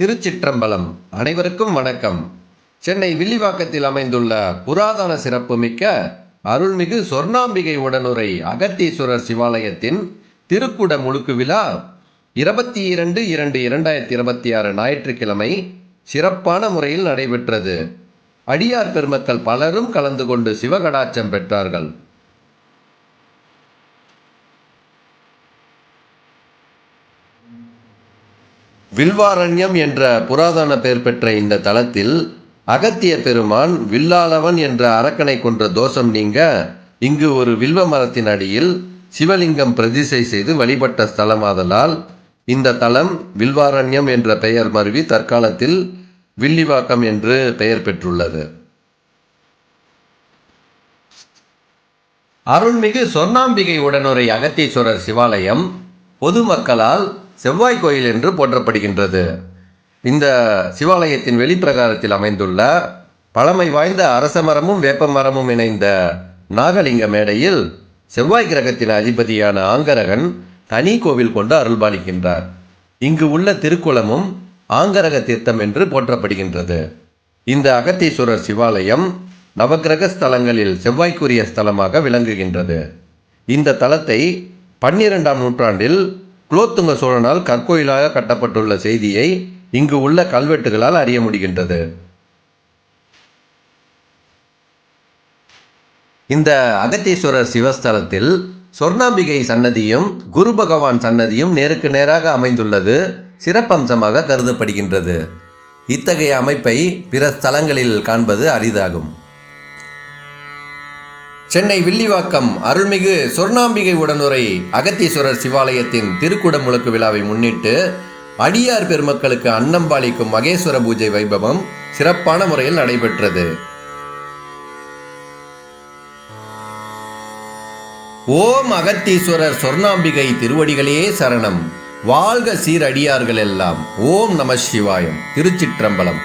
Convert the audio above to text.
திருச்சிற்றம்பலம். அனைவருக்கும் வணக்கம். சென்னை வில்லிவாக்கத்தில் அமைந்துள்ள புராதன சிறப்புமிக்க அருள்மிகு சொர்ணாம்பிகை உடனுரை அகத்தீஸ்வரர் சிவாலயத்தின் திருக்குட முழுக்கு விழா 22/2/2026 ஞாயிற்றுக்கிழமை சிறப்பான முறையில் நடைபெற்றது. அடியார் பெருமக்கள் பலரும் கலந்து கொண்டு சிவகடாட்சம் பெற்றார்கள். வில்வாரண்யம் என்ற புராதன பெயர் பெற்ற இந்த தலத்தில் அகத்திய பெருமான் வில்லாளவன் என்ற அரக்கனை கொன்ற தோஷம் நீங்க இங்கு ஒரு வில்வ மரத்தின் அடியில் சிவலிங்கம் பிரதிஷ்டை செய்து வழிபட்ட ஸ்தலமாதலால் இந்த தலம் வில்வாரண்யம் என்ற பெயர் மருவி தற்காலத்தில் வில்லிவாக்கம் என்று பெயர் பெற்றுள்ளது. அருள்மிகு சொர்ணாம்பிகை உடனுரை அகத்தீஸ்வரர் சிவாலயம் பொதுமக்களால் செவ்வாய் கோயில் என்று போற்றப்படுகின்றது. இந்த சிவாலயத்தின் வெளிப்பிரகாரத்தில் அமைந்துள்ள பழமை வாய்ந்த அரச மரமும் வேப்ப மரமும் இணைந்த நாகலிங்க மேடையில் செவ்வாய் கிரகத்தின் அதிபதியான ஆங்கரகன் தனி கோவில் கொண்டு அருள்பாலிக்கின்றார். இங்கு உள்ள திருக்குளமும் ஆங்கரக தீர்த்தம் என்று போற்றப்படுகின்றது. இந்த அகத்தீஸ்வரர் சிவாலயம் நவக்கிரக ஸ்தலங்களில் செவ்வாய்க்குரிய ஸ்தலமாக விளங்குகின்றது. இந்த தலத்தை 12ஆம் நூற்றாண்டில் குலோத்துங்க சோழனால் கற்கோயிலாக கட்டப்பட்டுள்ள செய்தியை இங்கு உள்ள கல்வெட்டுகளால் அறிய முடிகின்றது. இந்த அகத்தீஸ்வரர் சிவஸ்தலத்தில் சொர்ணாம்பிகை சன்னதியும் குரு பகவான் சன்னதியும் நேருக்கு நேராக அமைந்துள்ளது சிறப்பம்சமாக கருதப்படுகின்றது. இத்தகைய அமைப்பை பிற ஸ்தலங்களில் காண்பது அரிதாகும். சென்னை வில்லிவாக்கம் அருள்மிகு சொர்ணாம்பிகை உடனுரை அகத்தீஸ்வரர் சிவாலயத்தின் திருக்குட முழுக்கு விழாவை முன்னிட்டு அடியார் பெருமக்களுக்கு அன்னம்பாளிக்கும் மகேஸ்வர பூஜை வைபவம் சிறப்பான முறையில் நடைபெற்றது. ஓம் அகத்தீஸ்வரர் சொர்ணாம்பிகை திருவடிகளே சரணம். வாழ்க சீர் அடியார்கள் எல்லாம். ஓம் நம சிவாயம். திருச்சிற்றம்பலம்.